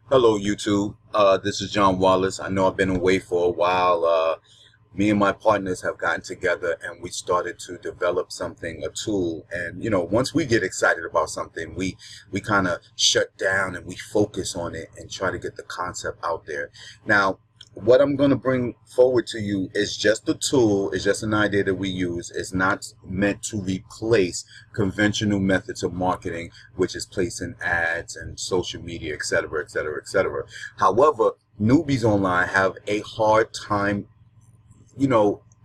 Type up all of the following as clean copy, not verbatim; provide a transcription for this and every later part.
Hello YouTube, this is John Wallace. I know I've been away for a while. Me and my partners have gotten together and we started to develop something, a tool. And once we get excited about something, we kind of shut down and we focus on it and try to get the concept out there. Now, what I'm going to bring forward to you is just a tool, is just an idea that we use. It's not meant to replace conventional methods of marketing, which is placing ads and social media, etc., etc., etc. However, newbies online have a hard time,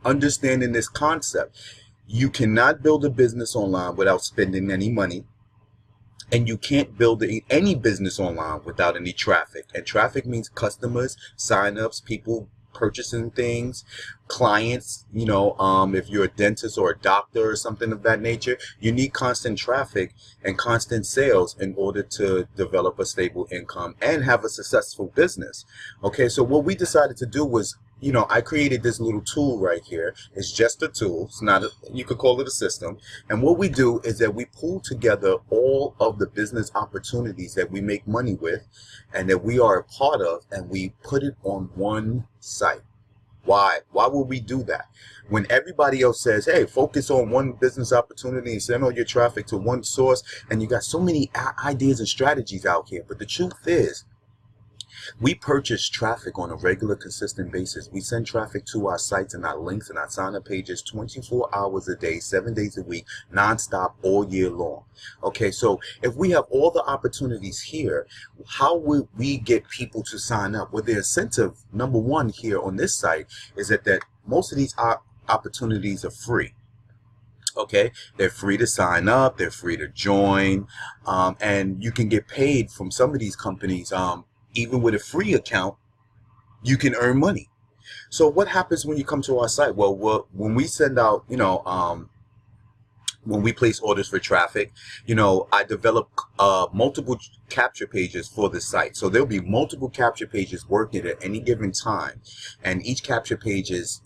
understanding this concept. You cannot build a business online without spending any money. And you can't build any business online without any traffic. And traffic means customers, signups, people purchasing things, clients. If you're a dentist or a doctor or something of that nature, you need constant traffic and constant sales in order to develop a stable income and have a successful business. Okay, so what we decided to do was, I created this little tool right here. It's just a tool. It's not you could call it a system. And what we do is that we pull together all of the business opportunities that we make money with and that we are a part of, and we put it on one site. Why? Why would we do that? When everybody else says, hey, focus on one business opportunity and send all your traffic to one source, and you got so many ideas and strategies out here. But the truth is, we purchase traffic on a regular, consistent basis. We send traffic to our sites and our links and our sign-up pages 24 hours a day, 7 days a week, nonstop, all year long. Okay, so if we have all the opportunities here, how would we get people to sign up? Well, the incentive, number one here on this site, is that most of these opportunities are free. Okay, they're free to sign up, they're free to join, and you can get paid from some of these companies. Even with a free account, you can earn money. So what happens when you come to our site? Well, when we send out, when we place orders for traffic, I develop multiple capture pages for the site. So there'll be multiple capture pages working at any given time. And each capture page is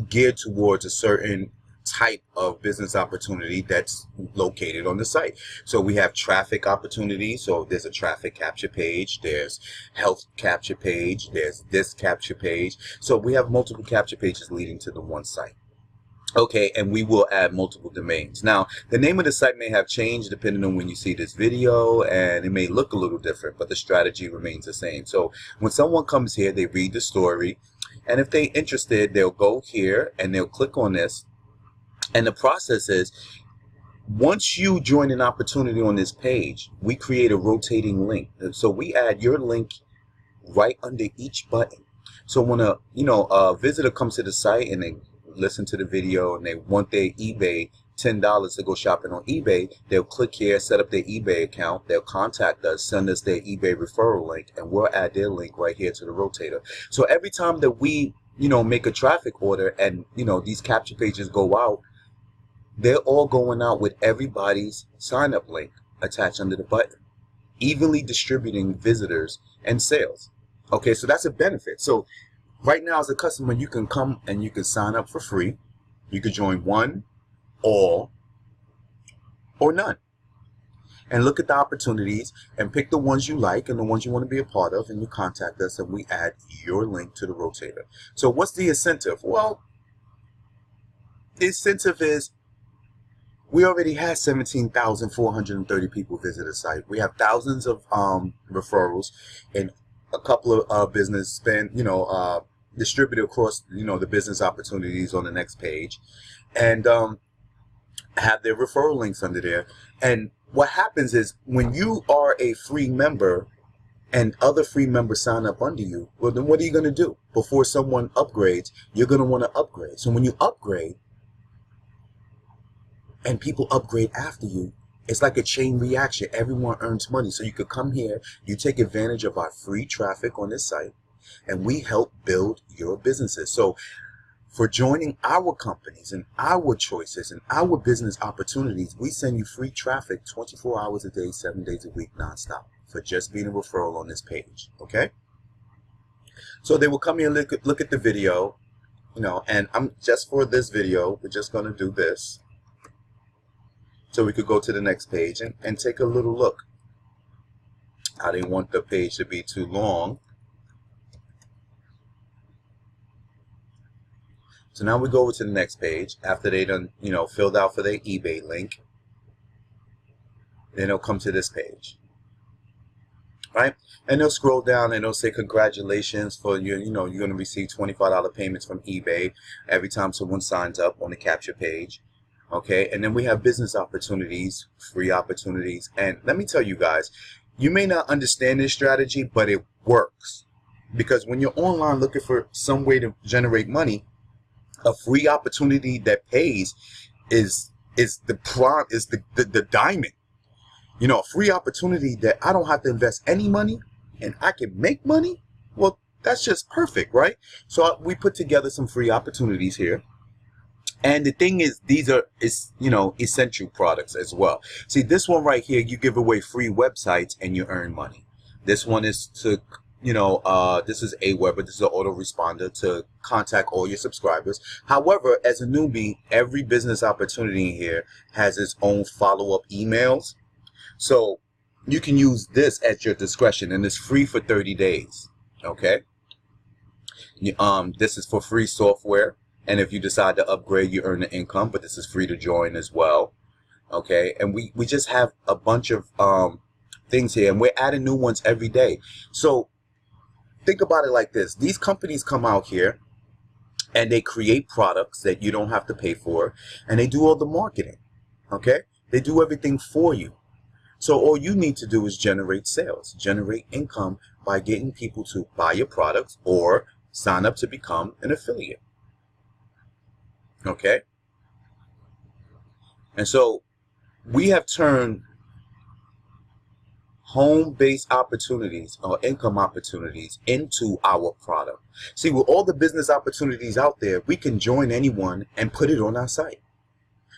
geared towards a certain type of business opportunity that's located on the site. So we have traffic opportunities. So there's a traffic capture page, there's health capture page, there's this capture page. So we have multiple capture pages leading to the one site. Okay, and we will add multiple domains. Now, the name of the site may have changed depending on when you see this video, and it may look a little different, but the strategy remains the same. So when someone comes here, they read the story, and if they're interested, they'll go here and they'll click on this. And the process is, once you join an opportunity on this page, we create a rotating link. So we add your link right under each button. So when a visitor comes to the site and they listen to the video and they want their eBay $10 to go shopping on eBay, they'll click here, set up their eBay account, they'll contact us, send us their eBay referral link, and we'll add their link right here to the rotator. So every time that we make a traffic order and these capture pages go out, they're all going out with everybody's sign-up link attached under the button, evenly distributing visitors and sales. Okay, so that's a benefit. So right now as a customer, you can come and you can sign up for free. You could join one, all, or none. And look at the opportunities and pick the ones you like and the ones you want to be a part of, and you contact us and we add your link to the rotator. So what's the incentive? Well, the incentive is, we already had 17,430 people visit the site. We have thousands of referrals and a couple of business spend, distributed across, the business opportunities on the next page, and have their referral links under there. And what happens is, when you are a free member and other free members sign up under you, well, then what are you going to do? Before someone upgrades, you're going to want to upgrade. So when you upgrade, and people upgrade after you, it's like a chain reaction. Everyone earns money. So you could come here, you take advantage of our free traffic on this site, and we help build your businesses. So for joining our companies and our choices and our business opportunities, we send you free traffic 24 hours a day, 7 days a week, nonstop, for just being a referral on this page. Okay? So they will come here and look at the video, and I'm just for this video, we're just going to do this. So we could go to the next page and take a little look. I didn't want the page to be too long. So now we go over to the next page after they done, filled out for their eBay link. Then they'll come to this page, right? And they'll scroll down and they'll say, congratulations for you're going to receive $25 payments from eBay every time someone signs up on the capture page. Okay, and then we have business opportunities, free opportunities. And let me tell you guys, you may not understand this strategy, but it works. Because when you're online looking for some way to generate money, a free opportunity that pays is the diamond. A free opportunity that I don't have to invest any money and I can make money. Well, that's just perfect, right? So we put together some free opportunities here. And the thing is, these are essential products as well. See, this one right here, you give away free websites and you earn money. This one is to this is Aweber. This is an autoresponder to contact all your subscribers. However, as a newbie, every business opportunity here has its own follow-up emails. So you can use this at your discretion, and it's free for 30 days. Okay. This is for free software, and if you decide to upgrade, you earn the income. But this is free to join as well. Okay, and we just have a bunch of things here, and we're adding new ones every day. So think about it like this: these companies come out here and they create products that you don't have to pay for, and they do all the marketing. Okay, they do everything for you. So all you need to do is generate sales, generate income by getting people to buy your products or sign up to become an affiliate. Okay? And so we have turned home-based opportunities or income opportunities into our product. See, with all the business opportunities out there, we can join anyone and put it on our site.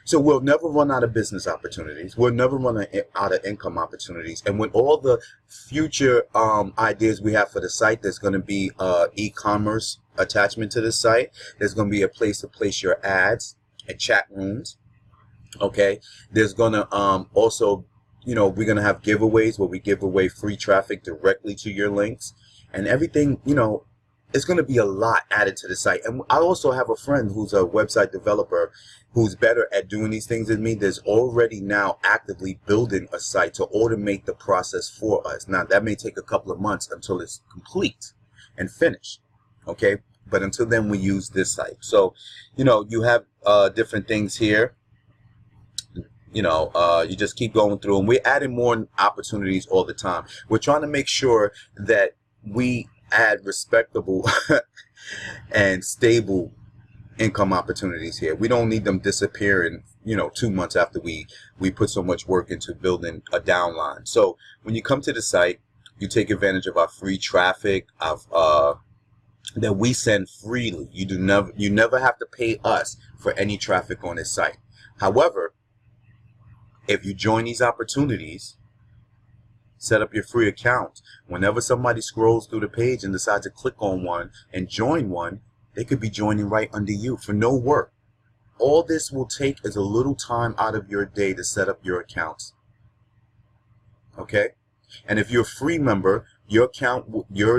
So we'll never run out of business opportunities. We'll never run out of income opportunities. And with all the future ideas we have for the site, there's going to be e-commerce attachment to the site. There's going to be a place to place your ads and chat rooms. Okay. There's going to also, we're going to have giveaways where we give away free traffic directly to your links and everything, it's going to be a lot added to the site. And I also have a friend who's a website developer who's better at doing these things than me. There's already now actively building a site to automate the process for us. Now, that may take a couple of months until it's complete and finished. Okay. But until then, we use this site. So, you have different things here. You just keep going through, and we're adding more opportunities all the time. We're trying to make sure that we add respectable and stable income opportunities here. We don't need them disappearing, 2 months after we put so much work into building a downline. So when you come to the site, you take advantage of our free traffic that we send freely. You never have to pay us for any traffic on this site. However, if you join these opportunities, set up your free account. Whenever somebody scrolls through the page and decides to click on one and join one, they could be joining right under you for no work. All this will take is a little time out of your day to set up your accounts. Okay? And if you're a free member, your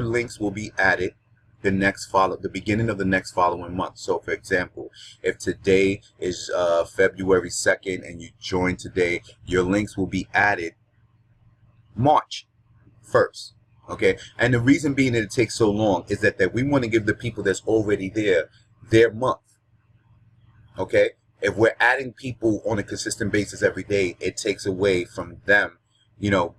links will be added the beginning of the next following month. So for example, if today is February 2nd and you join today, your links will be added March 1st. Okay, and the reason being that it takes so long is that we want to give the people that's already there their month. Okay, if we're adding people on a consistent basis every day, it takes away from them,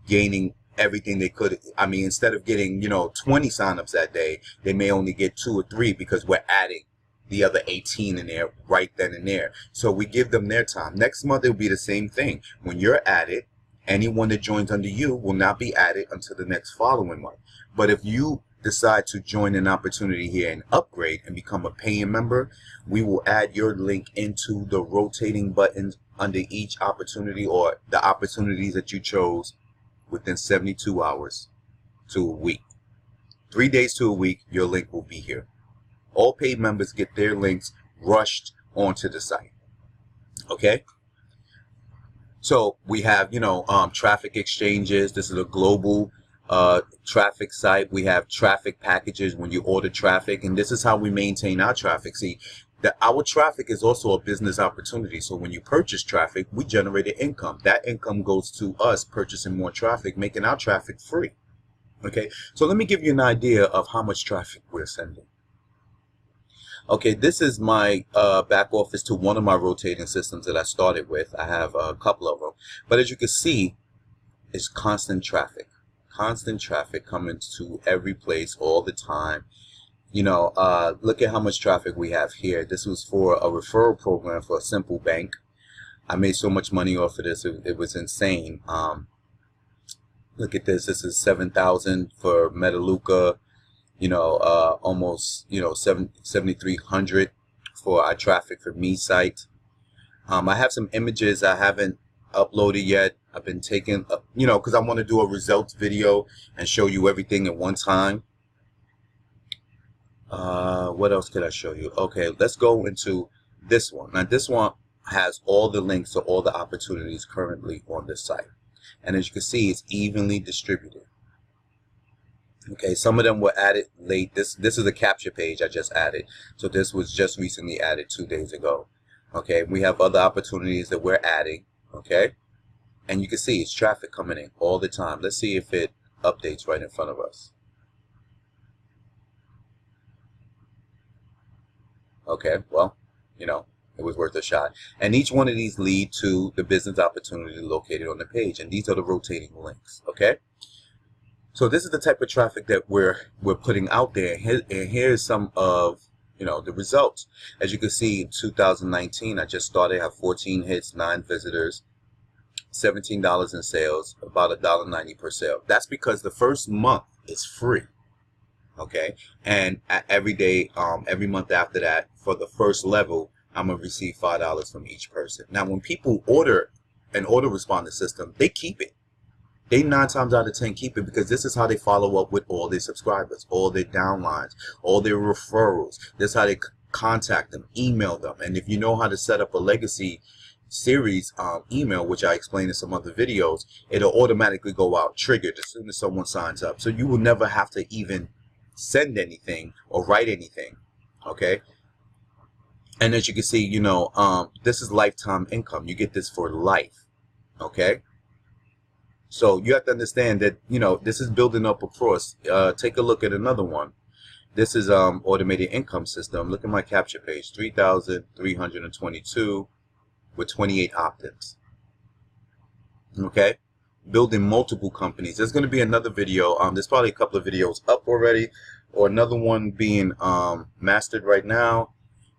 gaining everything they could. I mean, instead of getting 20 signups that day, they may only get 2 or 3 because we're adding the other 18 in there right then and there. So we give them their time. Next month it'll be the same thing. When you're added, anyone that joins under you will not be added until the next following month. But if you decide to join an opportunity here and upgrade and become a paying member, we will add your link into the rotating buttons under each opportunity or the opportunities that you chose within 72 hours to a week. 3 days to a week, your link will be here. All paid members get their links rushed onto the site. Okay? So we have, traffic exchanges. This is a global traffic site. We have traffic packages when you order traffic, and this is how we maintain our traffic. See, our traffic is also a business opportunity. So when you purchase traffic, we generate an income. That income goes to us purchasing more traffic, making our traffic free. Okay, so let me give you an idea of how much traffic we're sending. Okay, this is my back office to one of my rotating systems that I started with. I have a couple of them, but as you can see, it's constant traffic coming to every place all the time. You know, look at how much traffic we have here. This was for a referral program for a simple bank. I made so much money off of this, it was insane. Look at this. This is 7,000 for Metaluca. You know, almost, you know, 7,300 for our traffic for me site. I have some images I haven't uploaded yet. I've been taking, you know, because I want to do a results video and show you everything at one time. What else could I show you? Okay, let's go into this one. Now, this one has all the links to all the opportunities currently on this site. And as you can see, it's evenly distributed. Okay, some of them were added late. This is a capture page I just added. So this was just recently added 2 days ago. Okay, we have other opportunities that we're adding. Okay, and you can see it's traffic coming in all the time. Let's see if it updates right in front of us. Okay, well, you know, it was worth a shot. And each one of these lead to the business opportunity located on the page. And these are the rotating links. Okay. So this is the type of traffic that we're putting out there. And here's some of, you know, the results. As you can see, in 2019, I just started. I have 14 hits, 9 visitors, $17 in sales, about $1.90 per sale. That's because the first month is free. Okay, and every day, every month after that, for the first level, I'm gonna receive $5 from each person. Now, when people order an autoresponder system, they keep it. They 9 times out of 10 keep it, because this is how they follow up with all their subscribers, all their downlines, all their referrals. This is how they contact them, email them. And if you know how to set up a legacy series email, which I explained in some other videos, it'll automatically go out, triggered as soon as someone signs up. So you will never have to even send anything or write anything. Okay, and as you can see, you know, this is lifetime income. You get this for life. Okay, so you have to understand that, you know, this is building up across. Take a look at another one. This is automated income system. Look at my capture page, 3,322 with 28 opt-ins. Okay, building multiple companies. There's going to be another video. There's probably a couple of videos up already, or another one being mastered right now,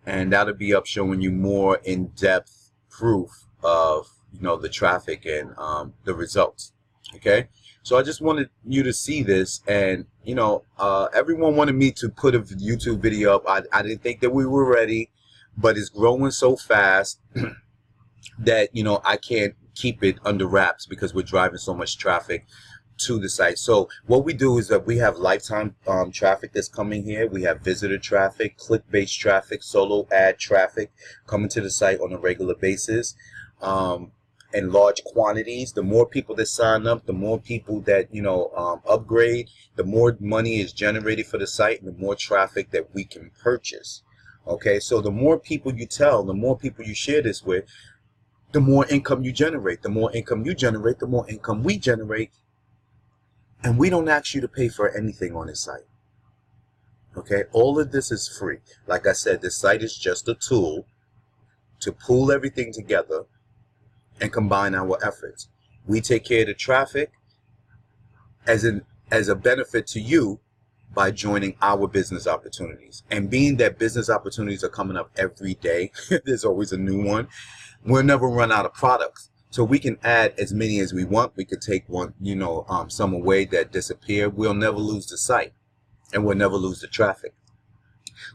and that'll be up showing you more in-depth proof of, you know, the traffic and the results. Okay, so I just wanted you to see this, and you know, everyone wanted me to put a YouTube video up. I didn't think that we were ready, but it's growing so fast that, you know, I can't keep it under wraps because we're driving so much traffic to the site. So what we do is that we have lifetime traffic that's coming here. We have visitor traffic, click-based traffic, solo ad traffic coming to the site on a regular basis, in large quantities. The more people that sign up, the more people that, you know, upgrade, the more money is generated for the site, and the more traffic that we can purchase. Okay, so the more people you tell, the more people you share this with, the more income you generate. The more income you generate, the more income we generate. And we don't ask you to pay for anything on this site. Okay, all of this is free. Like I said, this site is just a tool to pull everything together and combine our efforts. We take care of the traffic as a benefit to you by joining our business opportunities. And being that business opportunities are coming up every day, there's always a new one. We'll never run out of products. So we can add as many as we want. We could take one, you know, some away that disappear. We'll never lose the site, and we'll never lose the traffic.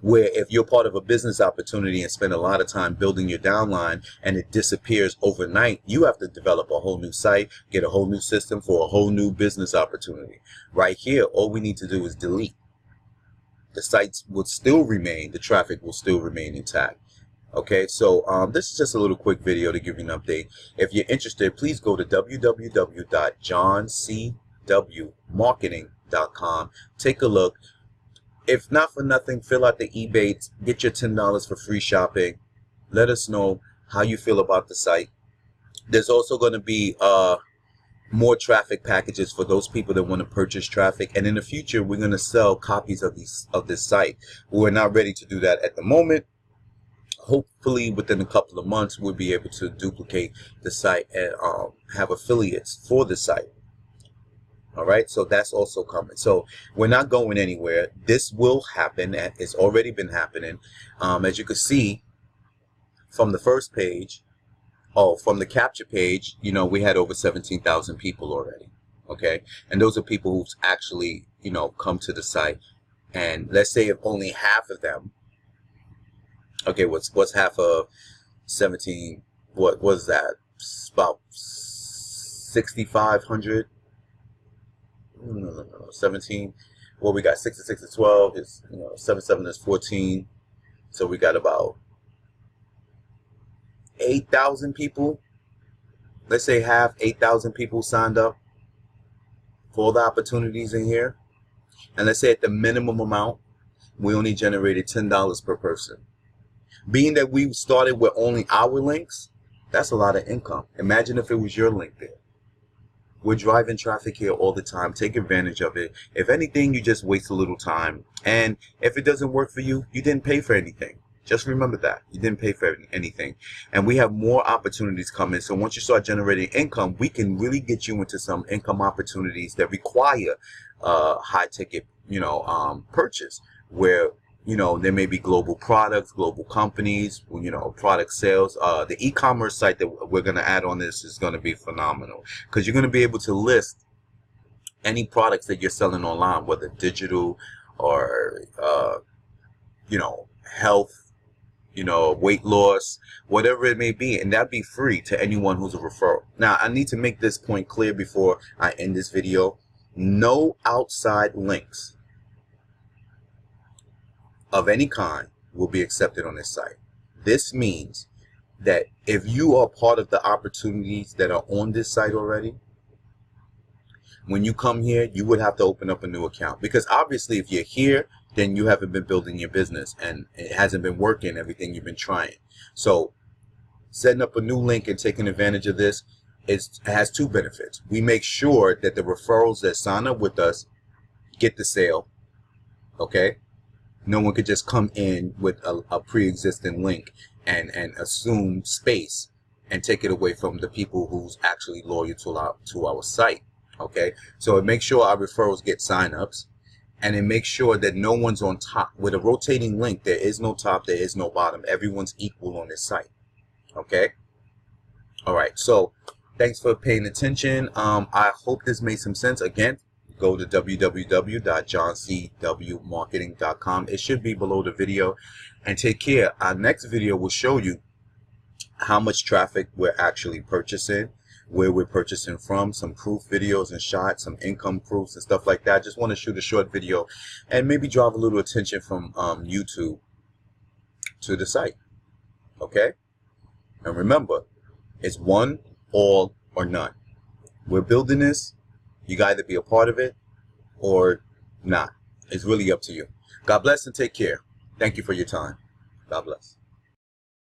Where if you're part of a business opportunity and spend a lot of time building your downline and it disappears overnight, you have to develop a whole new site, get a whole new system for a whole new business opportunity. Right here, all we need to do is delete. The sites will still remain, the traffic will still remain intact. Okay, so this is just a little quick video to give you an update. If you're interested, please go to www.JohnCWMarketing.com. JohnCWMarketing.com. Take a look. If not for nothing, fill out the ebates, get your $10 for free shopping. Let us know how you feel about the site. There's also going to be more traffic packages for those people that want to purchase traffic, and in the future we're going to sell copies of this site. We're not ready to do that at the moment. Hopefully within a couple of months we'll be able to duplicate the site and have affiliates for the site. All right, so that's also coming. So we're not going anywhere. This will happen, and it's already been happening. As you can see from the first page, from the capture page, you know, we had over 17,000 people already. Okay, and those are people who've actually, you know, come to the site. And let's say if only half of them, okay, what's half of 17? What was that? About 6,500. No, 17. Well, we got 6 to 6 to 12 is, you know, 7 7 is 14. So we got about 8,000 people. Let's say half, 8,000 people signed up for all the opportunities in here. And let's say at the minimum amount, we only generated $10 per person. Being that we started with only our links, that's a lot of income. Imagine if it was your link there. We're driving traffic here all the time. Take advantage of it. If anything, you just waste a little time. And if it doesn't work for you, you didn't pay for anything. Just remember that. You didn't pay for anything. And we have more opportunities coming. So once you start generating income, we can really get you into some income opportunities that require high ticket, you know, purchase, where, you know, there may be global products, global companies, you know, product sales. The e-commerce site that we're going to add on this is going to be phenomenal, because you're going to be able to list any products that you're selling online, whether digital or, you know, health, you know, weight loss, whatever it may be, and that'd be free to anyone who's a referral. Now, I need to make this point clear before I end this video. No outside links of any kind will be accepted on this site. This means that if you are part of the opportunities that are on this site already, when you come here, you would have to open up a new account, because obviously if you're here, then you haven't been building your business and it hasn't been working, everything you've been trying. So setting up a new link and taking advantage of this, it has two benefits. We make sure that the referrals that sign up with us get the sale. Okay? No one could just come in with a pre-existing link and assume space and take it away from the people who's actually loyal to our site. Okay? So it makes sure our referrals get sign-ups. And it makes sure that no one's on top. With a rotating link, there is no top, there is no bottom. Everyone's equal on this site. Okay? All right. So thanks for paying attention. I hope this made some sense. Again, go to www.JohnCWMarketing.com. It should be below the video. And take care. Our next video will show you how much traffic we're actually purchasing, where we're purchasing from, some proof videos and shots, some income proofs and stuff like that. I just want to shoot a short video and maybe draw a little attention from YouTube to the site. Okay? And remember, it's one, all, or none. We're building this. You got to either be a part of it or not. It's really up to you. God bless and take care. Thank you for your time. God bless.